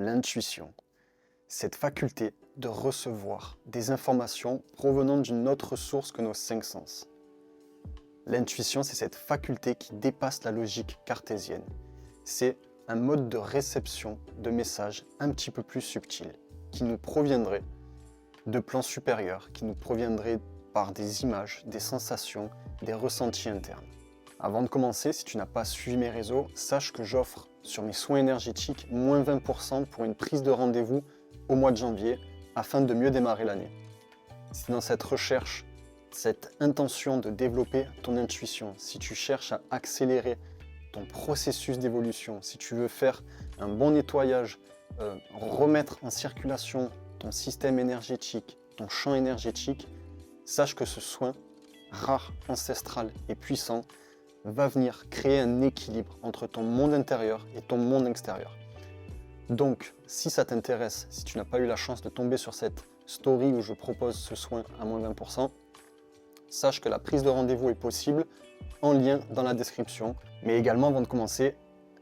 l'intuition. Cette faculté de recevoir des informations provenant d'une autre source que nos cinq sens. L'intuition, c'est cette faculté qui dépasse la logique cartésienne. C'est un mode de réception de messages un petit peu plus subtil, qui nous proviendrait de plans supérieurs, qui nous proviendrait par des images, des sensations, des ressentis internes. Avant de commencer, si tu n'as pas suivi mes réseaux, sache que j'offre sur mes soins énergétiques moins 20% pour une prise de rendez-vous au mois de janvier afin de mieux démarrer l'année. Si dans cette recherche, cette intention de développer ton intuition, si tu cherches à accélérer ton processus d'évolution, si tu veux faire un bon nettoyage, remettre en circulation ton système énergétique, ton champ énergétique, sache que ce soin rare, ancestral et puissant va venir créer un équilibre entre ton monde intérieur et ton monde extérieur. Donc, si ça t'intéresse, si tu n'as pas eu la chance de tomber sur cette story où je propose ce soin à moins 20%, sache que la prise de rendez-vous est possible en lien dans la description. Mais également, avant de commencer,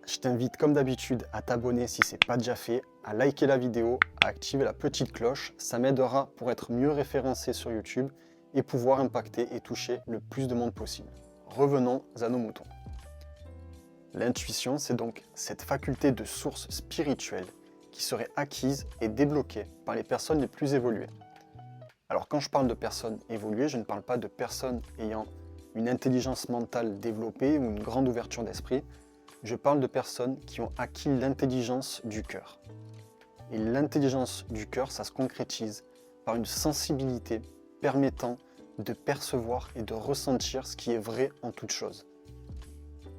je t'invite comme d'habitude à t'abonner si ce n'est pas déjà fait, à liker la vidéo, à activer la petite cloche. Ça m'aidera pour être mieux référencé sur YouTube et pouvoir impacter et toucher le plus de monde possible. Revenons à nos moutons. L'intuition, c'est donc cette faculté de source spirituelle qui serait acquise et débloquée par les personnes les plus évoluées. Alors quand je parle de personnes évoluées, je ne parle pas de personnes ayant une intelligence mentale développée ou une grande ouverture d'esprit. Je parle de personnes qui ont acquis l'intelligence du cœur. Et l'intelligence du cœur, ça se concrétise par une sensibilité permettant de percevoir et de ressentir ce qui est vrai en toute chose.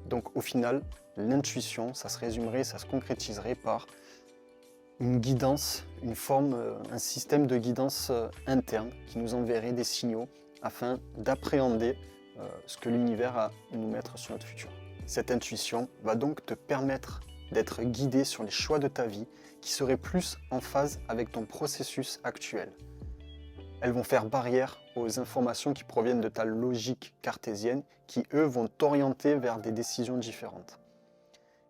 Donc au final, l'intuition, ça se résumerait, ça se concrétiserait par une guidance, une forme, un système de guidance interne qui nous enverrait des signaux afin d'appréhender ce que l'univers a à nous mettre sur notre futur. Cette intuition va donc te permettre d'être guidé sur les choix de ta vie qui seraient plus en phase avec ton processus actuel. Elles vont faire barrière aux informations qui proviennent de ta logique cartésienne qui, eux, vont t'orienter vers des décisions différentes.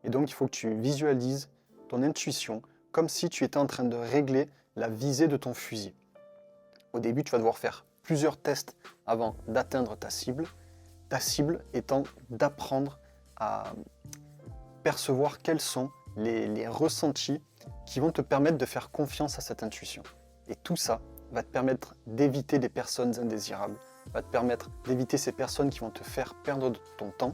Et donc, il faut que tu visualises ton intuition comme si tu étais en train de régler la visée de ton fusil. Au début, tu vas devoir faire plusieurs tests avant d'atteindre ta cible étant d'apprendre à percevoir quels sont les ressentis qui vont te permettre de faire confiance à cette intuition. Et tout ça va te permettre d'éviter des personnes indésirables, va te permettre d'éviter ces personnes qui vont te faire perdre ton temps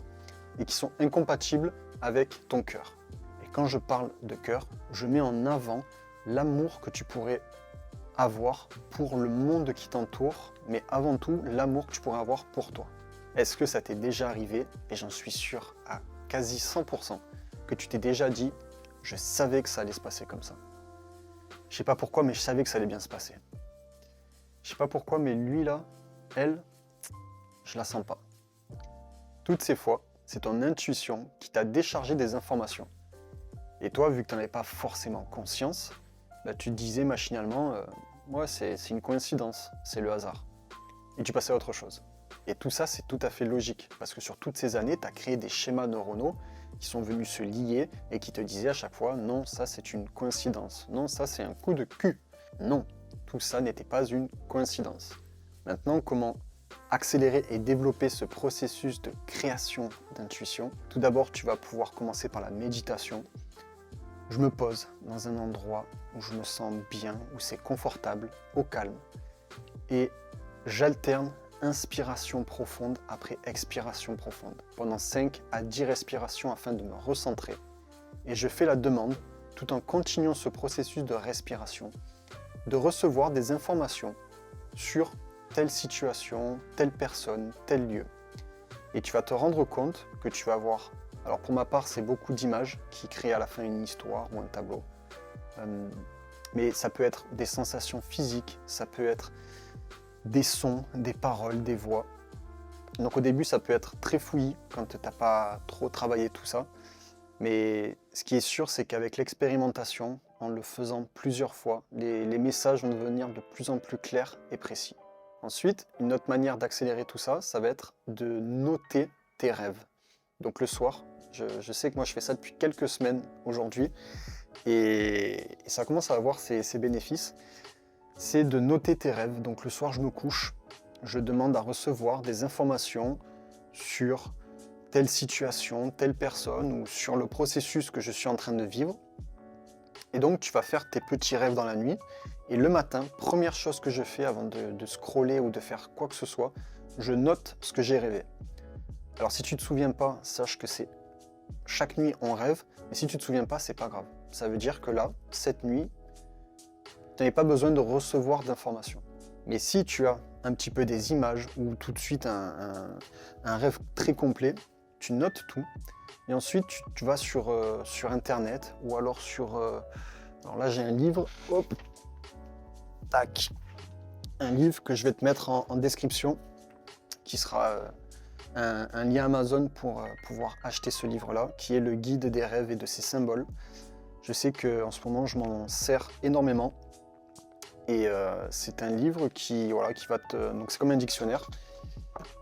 et qui sont incompatibles avec ton cœur. Et quand je parle de cœur, je mets en avant l'amour que tu pourrais avoir pour le monde qui t'entoure, mais avant tout, l'amour que tu pourrais avoir pour toi. Est-ce que ça t'est déjà arrivé? Et j'en suis sûr à quasi 100% que tu t'es déjà dit « je savais que ça allait se passer comme ça ». Je sais pas pourquoi, mais je savais que ça allait bien se passer. Je sais pas pourquoi, mais lui là, elle, je la sens pas. Toutes ces fois, c'est ton intuition qui t'a déchargé des informations. Et toi, vu que tu n'en avais pas forcément conscience, bah, tu te disais machinalement ouais, c'est une coïncidence, c'est le hasard. Et tu passais à autre chose. Et tout ça, c'est tout à fait logique, parce que sur toutes ces années, tu as créé des schémas neuronaux qui sont venus se lier et qui te disaient à chaque fois non, ça c'est une coïncidence, non, ça c'est un coup de cul. Non, tout ça n'était pas une coïncidence. Maintenant, comment accélérer et développer ce processus de création d'intuition? Tout d'abord, tu vas pouvoir commencer par la méditation. Je me pose dans un endroit où je me sens bien, où c'est confortable, au calme. Et j'alterne inspiration profonde après expiration profonde, pendant 5 à 10 respirations afin de me recentrer. Et je fais la demande, tout en continuant ce processus de respiration, de recevoir des informations sur telle situation, telle personne, tel lieu. Et tu vas te rendre compte que tu vas avoir, alors pour ma part c'est beaucoup d'images qui créent à la fin une histoire ou un tableau, mais ça peut être des sensations physiques, ça peut être des sons, des paroles, des voix. Donc au début ça peut être très fouillis quand tu n'as pas trop travaillé tout ça, mais ce qui est sûr c'est qu'avec l'expérimentation, en le faisant plusieurs fois, les messages vont devenir de plus en plus clairs et précis. Ensuite, une autre manière d'accélérer tout ça, ça va être de noter tes rêves. Donc le soir, je sais que moi je fais ça depuis quelques semaines aujourd'hui, Et ça commence à avoir ses bénéfices. C'est de noter tes rêves. Donc le soir, je me couche, je demande à recevoir des informations sur telle situation, telle personne ou sur le processus que je suis en train de vivre. Et donc, tu vas faire tes petits rêves dans la nuit. Et le matin, première chose que je fais avant de scroller ou de faire quoi que ce soit, je note ce que j'ai rêvé. Alors, si tu ne te souviens pas, sache que c'est chaque nuit on rêve. Mais si tu ne te souviens pas, c'est pas grave. Ça veut dire que là, cette nuit, tu n'avais pas besoin de recevoir d'informations. Mais si tu as un petit peu des images ou tout de suite un rêve très complet, tu notes tout. Et ensuite, tu vas sur Internet ou alors sur... alors là, j'ai un livre. Hop, tac. Un livre que je vais te mettre en description, qui sera un lien Amazon pour pouvoir acheter ce livre-là, qui est le guide des rêves et de ses symboles. Je sais qu'en ce moment, je m'en sers énormément. Et c'est un livre qui va te... Donc c'est comme un dictionnaire,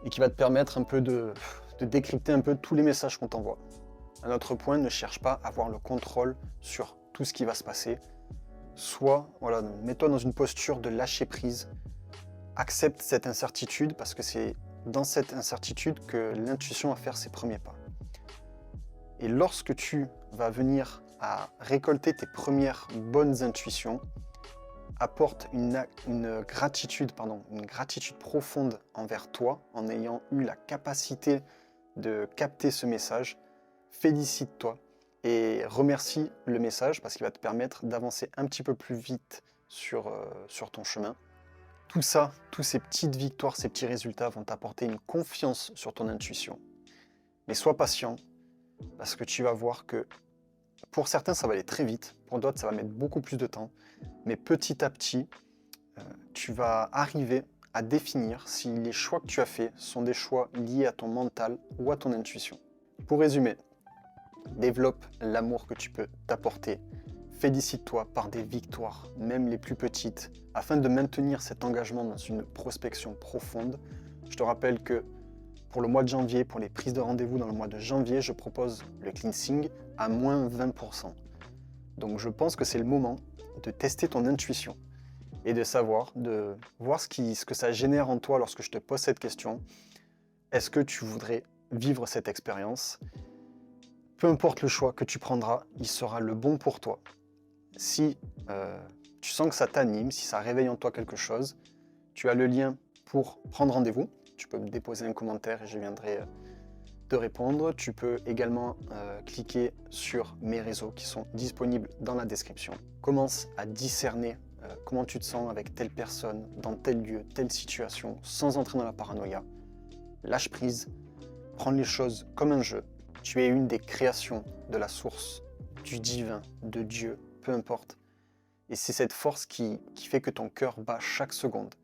et qui va te permettre un peu de décrypter un peu tous les messages qu'on t'envoie. Un autre point, ne cherche pas à avoir le contrôle sur tout ce qui va se passer. Soit, voilà, mets-toi dans une posture de lâcher prise. Accepte cette incertitude parce que c'est dans cette incertitude que l'intuition va faire ses premiers pas. Et lorsque tu vas venir à récolter tes premières bonnes intuitions, apporte une gratitude profonde envers toi en ayant eu la capacité de capter ce message. Félicite-toi et remercie le message parce qu'il va te permettre d'avancer un petit peu plus vite sur ton chemin. Tout ça, toutes ces petites victoires, ces petits résultats vont t'apporter une confiance sur ton intuition. Mais sois patient parce que tu vas voir que pour certains, ça va aller très vite. Pour d'autres, ça va mettre beaucoup plus de temps. Mais petit à petit, tu vas arriver à définir si les choix que tu as faits sont des choix liés à ton mental ou à ton intuition. Pour résumer, développe l'amour que tu peux t'apporter. Félicite-toi par des victoires, même les plus petites, afin de maintenir cet engagement dans une prospection profonde. Je te rappelle que pour le mois de janvier, pour les prises de rendez-vous dans le mois de janvier, je propose le cleansing à moins 20%. Donc je pense que c'est le moment de tester ton intuition et de voir ce que ça génère en toi lorsque je te pose cette question. Est-ce que tu voudrais vivre cette expérience ? Peu importe le choix que tu prendras, il sera le bon pour toi. Si tu sens que ça t'anime, si ça réveille en toi quelque chose, tu as le lien pour prendre rendez-vous. Tu peux me déposer un commentaire et je viendrai te répondre. Tu peux également cliquer sur mes réseaux qui sont disponibles dans la description. Commence à discerner comment tu te sens avec telle personne, dans tel lieu, telle situation, sans entrer dans la paranoïa. Lâche prise, prends les choses comme un jeu. Tu es une des créations de la source, du divin, de Dieu, peu importe. Et c'est cette force qui fait que ton cœur bat chaque seconde,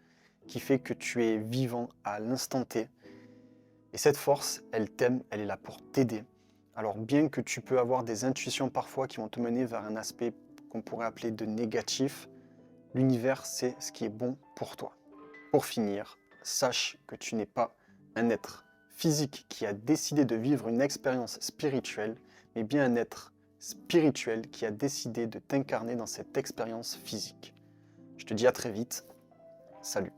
qui fait que tu es vivant à l'instant T. Et cette force, elle t'aime, elle est là pour t'aider. Alors bien que tu peux avoir des intuitions parfois qui vont te mener vers un aspect qu'on pourrait appeler de négatif, l'univers sait ce qui est bon pour toi. Pour finir, sache que tu n'es pas un être physique qui a décidé de vivre une expérience spirituelle, mais bien un être spirituel qui a décidé de t'incarner dans cette expérience physique. Je te dis à très vite. Salut.